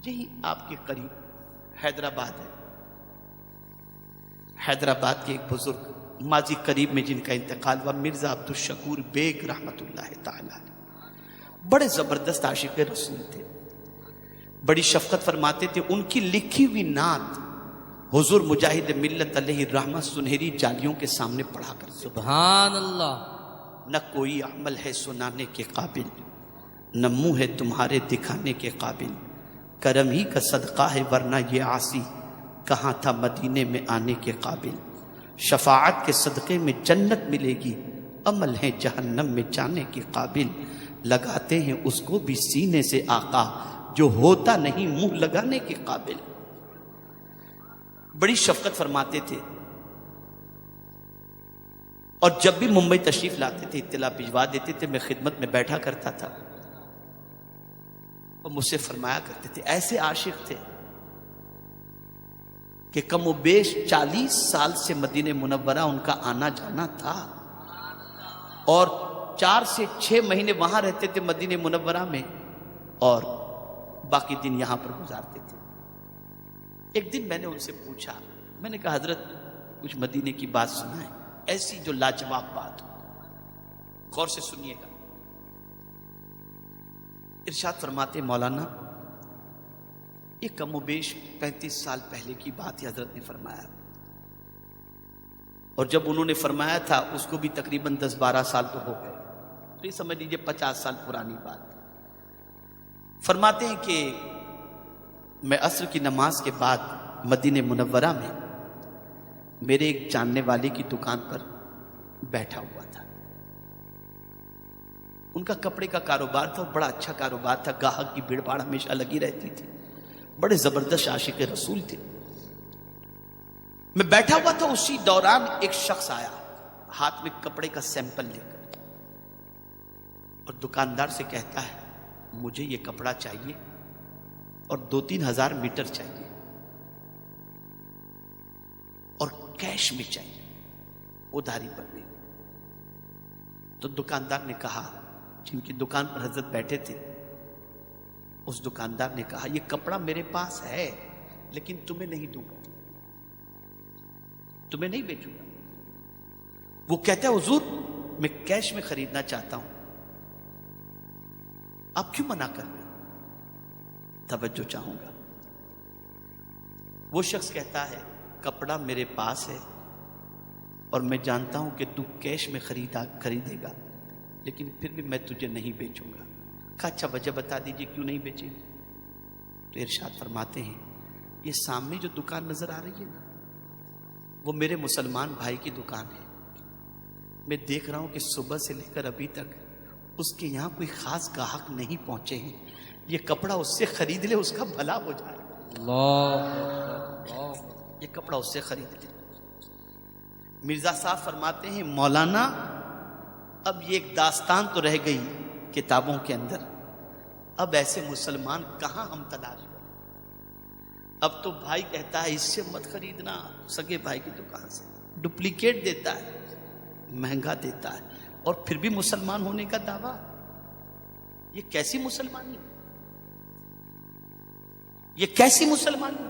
یہی آپ کے قریب حیدرآباد ہے. حیدرآباد کے ایک بزرگ ماضی قریب میں جن کا انتقال ہوا، مرزا عبدالشکور بیگ رحمت اللہ تعالی، بڑے زبردست عاشق رسول تھے، بڑی شفقت فرماتے تھے. ان کی لکھی ہوئی نعت حضور مجاہد ملت علیہ الرحمہ سنہری جالیوں کے سامنے پڑھا کرتے. سبحان اللہ. نہ کوئی عمل ہے سنانے کے قابل، نہ منہ ہے تمہارے دکھانے کے قابل، کرم ہی کا صدقہ ہے ورنہ یہ عاصی کہاں تھا مدینے میں آنے کے قابل. شفاعت کے صدقے میں جنت ملے گی، عمل ہے جہنم میں جانے کے قابل. لگاتے ہیں اس کو بھی سینے سے آقا جو ہوتا نہیں منہ لگانے کے قابل. بڑی شفقت فرماتے تھے، اور جب بھی ممبئی تشریف لاتے تھے اطلاع بھجوا دیتے تھے. میں خدمت میں بیٹھا کرتا تھا اور مجھ سے فرمایا کرتے تھے، ایسے عاشق تھے کہ کم و بیش 40 سال سے مدینہ منورہ ان کا آنا جانا تھا، اور 4 سے 6 مہینے وہاں رہتے تھے مدینہ منورہ میں، اور باقی دن یہاں پر گزارتے تھے. ایک دن میں نے ان سے پوچھا، میں نے کہا حضرت کچھ مدینے کی بات سنائیں، ایسی جو لاجواب بات ہو، غور سے سنیے گا. ارشاد فرماتے مولانا، یہ کم و بیش 35 سال پہلے کی بات حضرت نے فرمایا، اور جب انہوں نے فرمایا تھا اس کو بھی تقریباً 10-12 سال تو ہو گئے، تو یہ سمجھ لیجیے 50 سال پرانی بات. فرماتے ہیں کہ میں عصر کی نماز کے بعد مدینہ منورہ میں میرے ایک جاننے والے کی دکان پر بیٹھا ہوا تھا. ان کا کپڑے کا کاروبار تھا، بڑا اچھا کاروبار تھا، گاہک کی بھیڑ بھاڑ ہمیشہ لگی رہتی تھی، بڑے زبردست عاشق رسول تھے. میں بیٹھا ہوا تھا، اسی دوران ایک شخص آیا ہاتھ میں کپڑے کا سیمپل لے کر، اور دکاندار سے کہتا ہے مجھے یہ کپڑا چاہیے اور 2-3 ہزار میٹر چاہیے اور کیش میں چاہیے، ادھاری پر نہیں. تو دکاندار نے کہا، جن کی دکان پر حضرت بیٹھے تھے، اس دکاندار نے کہا یہ کپڑا میرے پاس ہے لیکن تمہیں نہیں دوں گا، تمہیں نہیں بیچوں گا. وہ کہتا ہے حضور میں کیش میں خریدنا چاہتا ہوں، آپ کیوں منع کر رہے؟ توجہ چاہوں گا. وہ شخص کہتا ہے کپڑا میرے پاس ہے اور میں جانتا ہوں کہ تو کیش میں خریدے گا، لیکن پھر بھی میں تجھے نہیں بیچوں گا. کہا اچھا وجہ بتا دیجئے کیوں نہیں بیچیں گے؟ تو ارشاد فرماتے ہیں یہ سامنے جو دکان نظر آ رہی ہے نا، وہ میرے مسلمان بھائی کی دکان ہے. میں دیکھ رہا ہوں کہ صبح سے لے کر ابھی تک اس کے یہاں کوئی خاص گاہک نہیں پہنچے ہیں، یہ کپڑا اس سے خرید لے، اس کا بھلا ہو جائے. یہ کپڑا اس سے خرید لے. مرزا صاحب فرماتے ہیں مولانا اب یہ ایک داستان تو رہ گئی کتابوں کے اندر، اب ایسے مسلمان کہاں ہم تلاش کریں. اب تو بھائی کہتا ہے اس سے مت خریدنا، سگے بھائی کی دکان سے ڈپلیکیٹ دیتا ہے، مہنگا دیتا ہے، اور پھر بھی مسلمان ہونے کا دعویٰ. یہ کیسی مسلمانی، یہ کیسی مسلمانی؟